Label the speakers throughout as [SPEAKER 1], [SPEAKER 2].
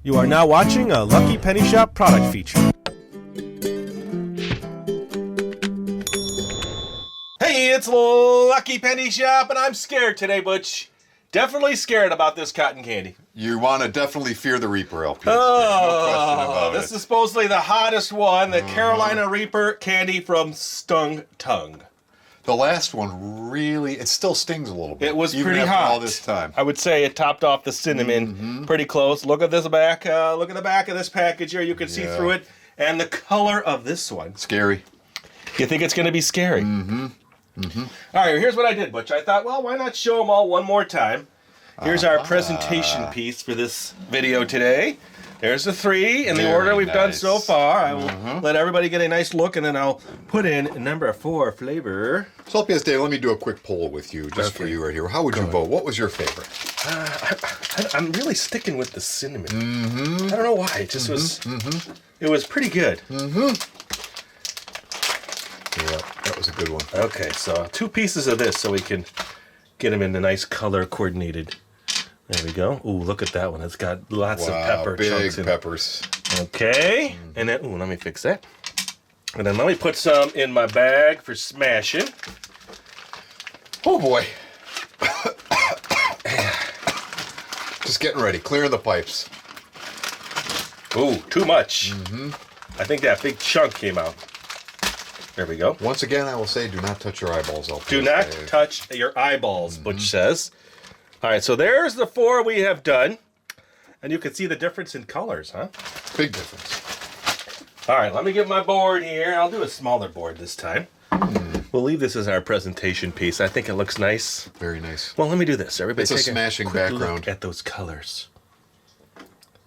[SPEAKER 1] You are now watching a Lucky Penny Shop product feature. Hey, it's Lucky Penny Shop, and I'm scared today, Butch. Definitely scared about this cotton candy.
[SPEAKER 2] You want to definitely fear the Reaper, LPS.
[SPEAKER 1] Oh,
[SPEAKER 2] no question about
[SPEAKER 1] this
[SPEAKER 2] it.
[SPEAKER 1] is supposedly the hottest one, the Carolina Reaper candy from Stung Tongue.
[SPEAKER 2] The last one really, it still stings a little bit.
[SPEAKER 1] It was
[SPEAKER 2] even
[SPEAKER 1] pretty
[SPEAKER 2] after
[SPEAKER 1] hot.
[SPEAKER 2] all this time.
[SPEAKER 1] I would say it topped off the cinnamon pretty close. Look at this back. Look at the back of this package here. You can see through it. And the color of this one.
[SPEAKER 2] Scary.
[SPEAKER 1] You think it's going to be scary? All right, here's what I did, Butch. I thought, well, why not show them all one more time? Here's our presentation piece for this video today. There's the three in the order we've done so far. I will let everybody get a nice look, and then I'll put in number 4 flavor.
[SPEAKER 2] So LPS-Dave, let me do a quick poll with you, just for you right here. How would you vote? What was your favorite?
[SPEAKER 1] I'm really sticking with the cinnamon. I don't know why. It just was. It was pretty good.
[SPEAKER 2] Yeah, that was a good one.
[SPEAKER 1] Okay, so 2 pieces of this so we can get them in a nice color coordinated. There we go. Ooh, look at that one. It's got lots of pepper chunks in it.
[SPEAKER 2] Big peppers.
[SPEAKER 1] Okay, and then, ooh, let me fix that. And then let me put some in my bag for smashing.
[SPEAKER 2] Oh boy. Just getting ready, clearing the pipes.
[SPEAKER 1] Ooh, too much. I think that big chunk came out. There we go.
[SPEAKER 2] Once again, I will say, do not touch your eyeballs, LPS.
[SPEAKER 1] Do not touch your eyeballs, Butch says. All right, so there's the 4 we have done. And you can see the difference in colors, huh?
[SPEAKER 2] Big difference.
[SPEAKER 1] All right, let me get my board here. I'll do a smaller board this time. We'll leave this as our presentation piece. I think it looks nice.
[SPEAKER 2] Very nice.
[SPEAKER 1] Well, let me do this. Everybody
[SPEAKER 2] It's a
[SPEAKER 1] take
[SPEAKER 2] smashing
[SPEAKER 1] quick
[SPEAKER 2] background.
[SPEAKER 1] look at those colors.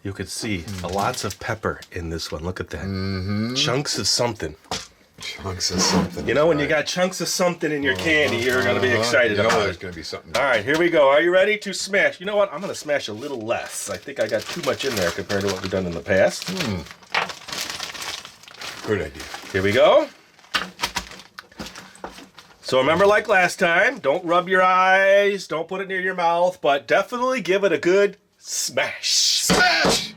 [SPEAKER 1] You could see lots of pepper in this one. Look at that. Chunks of something.
[SPEAKER 2] Chunks of something.
[SPEAKER 1] You know, when you got chunks of something in your candy, you're going to be excited.
[SPEAKER 2] You know
[SPEAKER 1] about
[SPEAKER 2] there's
[SPEAKER 1] it.
[SPEAKER 2] going to be something.
[SPEAKER 1] All right, here we go. Are you ready to smash? You know what? I'm going to smash a little less. I think I got too much in there compared to what we've done in the past.
[SPEAKER 2] Good idea.
[SPEAKER 1] Here we go. So remember, like last time, don't rub your eyes, don't put it near your mouth, but definitely give it a good smash.
[SPEAKER 2] Smash!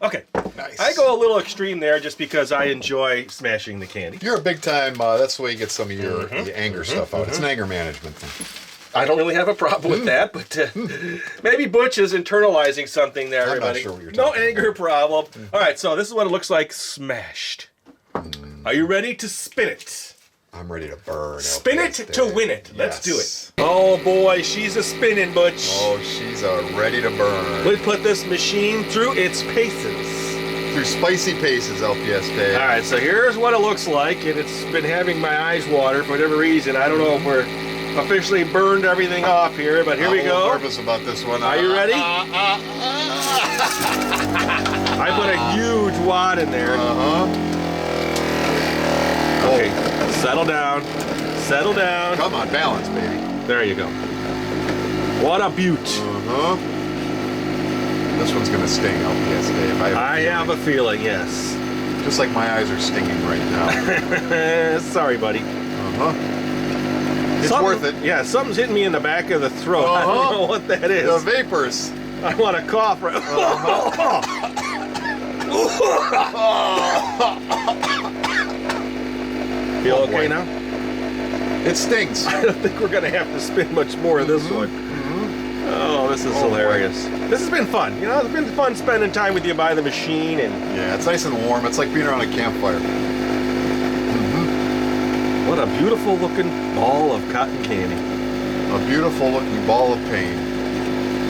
[SPEAKER 1] Okay.
[SPEAKER 2] Nice.
[SPEAKER 1] I go a little extreme there just because I enjoy smashing the candy.
[SPEAKER 2] You're a big time, that's the way you get some of your anger stuff out. It's an anger management thing.
[SPEAKER 1] I don't really have a problem with that, but maybe Butch is internalizing something there, everybody.
[SPEAKER 2] I'm not sure what you're
[SPEAKER 1] no
[SPEAKER 2] talking
[SPEAKER 1] anger problem. All right, so this is what it looks like smashed. Are you ready to spin it?
[SPEAKER 2] I'm ready to burn.
[SPEAKER 1] Spin it
[SPEAKER 2] LPS
[SPEAKER 1] to
[SPEAKER 2] Dave.
[SPEAKER 1] win it. Let's do
[SPEAKER 2] Yes.
[SPEAKER 1] it. Oh boy, she's a spinning, Butch.
[SPEAKER 2] Oh, she's ready to burn.
[SPEAKER 1] We put this machine through its paces.
[SPEAKER 2] Through spicy paces, LPS Dave.
[SPEAKER 1] All right, so here's what it looks like, and it's been having my eyes water for whatever reason. I don't know if we're officially burned everything off here, but here we go.
[SPEAKER 2] I'm nervous about this one.
[SPEAKER 1] Are you ready? I put a huge wad in there. Okay, settle down. Settle down.
[SPEAKER 2] Come on, balance, baby.
[SPEAKER 1] There you go. What a beaut.
[SPEAKER 2] This one's gonna sting, LPS Dave.
[SPEAKER 1] I have a feeling, yes.
[SPEAKER 2] Just like my eyes are stinging right now.
[SPEAKER 1] Sorry, buddy.
[SPEAKER 2] It's worth it.
[SPEAKER 1] Yeah, something's hitting me in the back of the throat. I don't know what that is.
[SPEAKER 2] The vapors.
[SPEAKER 1] I want to cough right. Feel okay now?
[SPEAKER 2] It stings.
[SPEAKER 1] I don't think we're gonna have to spin much more of this one. Oh, this is hilarious. This has been fun. You know, it's been fun spending time with you by the machine and.
[SPEAKER 2] Yeah, it's nice and warm. It's like being around a campfire.
[SPEAKER 1] What a beautiful looking ball of cotton candy.
[SPEAKER 2] A beautiful looking ball of pain.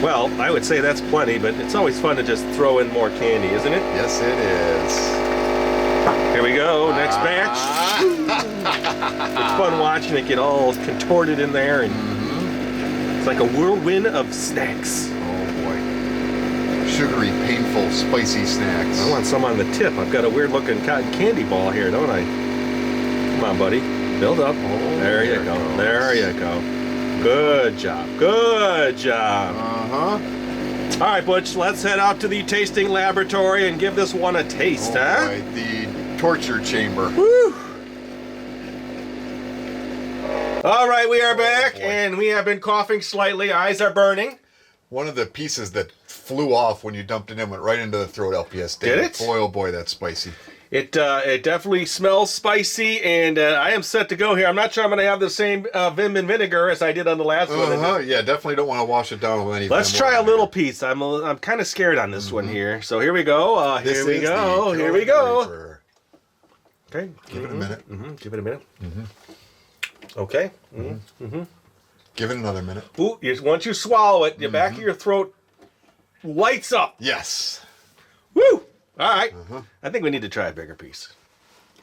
[SPEAKER 1] Well, I would say that's plenty, but it's always fun to just throw in more candy, isn't it?
[SPEAKER 2] Yes, it is.
[SPEAKER 1] Here we go, next batch. It's fun watching it get all contorted in there, and it's like a whirlwind of snacks.
[SPEAKER 2] Oh boy. Sugary, painful, spicy snacks.
[SPEAKER 1] I want some on the tip. I've got a weird looking cotton candy ball here, don't I? Come on, buddy. Build up. There you go. There you go. Good job. Good job. All right, Butch, let's head out to the tasting laboratory and give this one a taste, huh?
[SPEAKER 2] Boy, the torture chamber.
[SPEAKER 1] Woo! All right, we are back, and we have been coughing slightly. Eyes are burning.
[SPEAKER 2] One of the pieces that flew off when you dumped it in went right into the throat, LPS-Dave.
[SPEAKER 1] Did it?
[SPEAKER 2] Boy, oh boy, that's spicy.
[SPEAKER 1] It definitely smells spicy, and I am set to go here. I'm not sure I'm going to have the same vim and vinegar as I did on the last one.
[SPEAKER 2] Yeah, definitely don't want to wash it down with any.
[SPEAKER 1] Let's try a little piece. I'm kind of scared on this one here. So here we go. Here we go. Here we go. Okay.
[SPEAKER 2] Give it a minute.
[SPEAKER 1] Give it a minute. Okay.
[SPEAKER 2] Give it another minute.
[SPEAKER 1] Ooh, once you swallow it, the back of your throat lights up.
[SPEAKER 2] Yes.
[SPEAKER 1] Woo! All right. I think we need to try a bigger piece.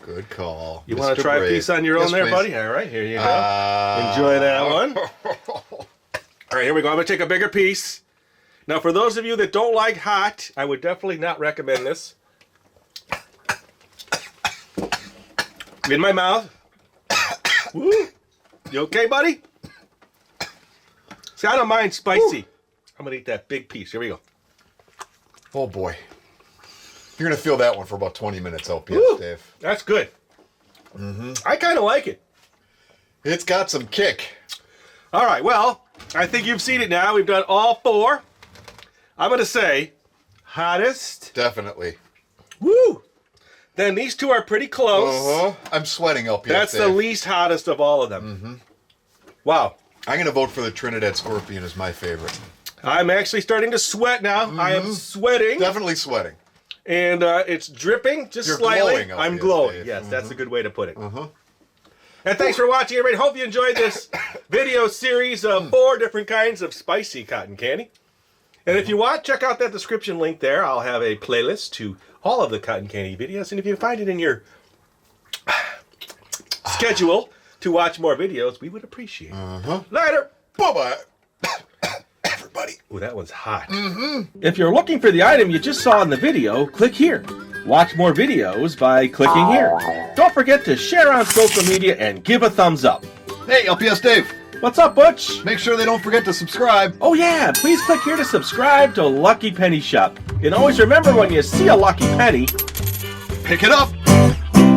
[SPEAKER 2] Good call.
[SPEAKER 1] You want to try a piece on your own there, buddy? All right, here you go. Enjoy that one. All right, here we go. I'm going to take a bigger piece. Now, for those of you that don't like hot, I would definitely not recommend this. In my mouth. Woo! You okay, buddy? See, I don't mind spicy. I'm going to eat that big piece. Here we go.
[SPEAKER 2] Oh, boy. You're going to feel that one for about 20 minutes, LPS-Dave.
[SPEAKER 1] That's good. I kind of like it.
[SPEAKER 2] It's got some kick.
[SPEAKER 1] All right, well, I think you've seen it now. We've done all 4. I'm going to say hottest.
[SPEAKER 2] Definitely.
[SPEAKER 1] Woo! Then these 2 are pretty close.
[SPEAKER 2] I'm sweating, LPS-Dave.
[SPEAKER 1] That's the least hottest of all of them. Wow.
[SPEAKER 2] I'm going to vote for the Trinidad Scorpion as my favorite.
[SPEAKER 1] I'm actually starting to sweat now. I am sweating.
[SPEAKER 2] Definitely sweating.
[SPEAKER 1] And it's dripping just
[SPEAKER 2] You're
[SPEAKER 1] slightly.
[SPEAKER 2] glowing,
[SPEAKER 1] I'm
[SPEAKER 2] LPS,
[SPEAKER 1] glowing.
[SPEAKER 2] Dave.
[SPEAKER 1] Yes, that's a good way to put it. And thanks for watching, everybody. Hope you enjoyed this video series of 4 different kinds of spicy cotton candy. And if you want, check out that description link there. I'll have a playlist to all of the cotton candy videos. And if you find it in your schedule to watch more videos, we would appreciate it. Later.
[SPEAKER 2] Bye-bye. Everybody.
[SPEAKER 1] Ooh, that one's hot. If you're looking for the item you just saw in the video, click here. Watch more videos by clicking here. Don't forget to share on social media and give a thumbs up.
[SPEAKER 2] Hey, LPS-Dave.
[SPEAKER 1] What's up, Butch?
[SPEAKER 2] Make sure they don't forget to subscribe.
[SPEAKER 1] Oh yeah, please click here to subscribe to Lucky Penny Shop. And always remember, when you see a Lucky Penny,
[SPEAKER 2] Pick it up.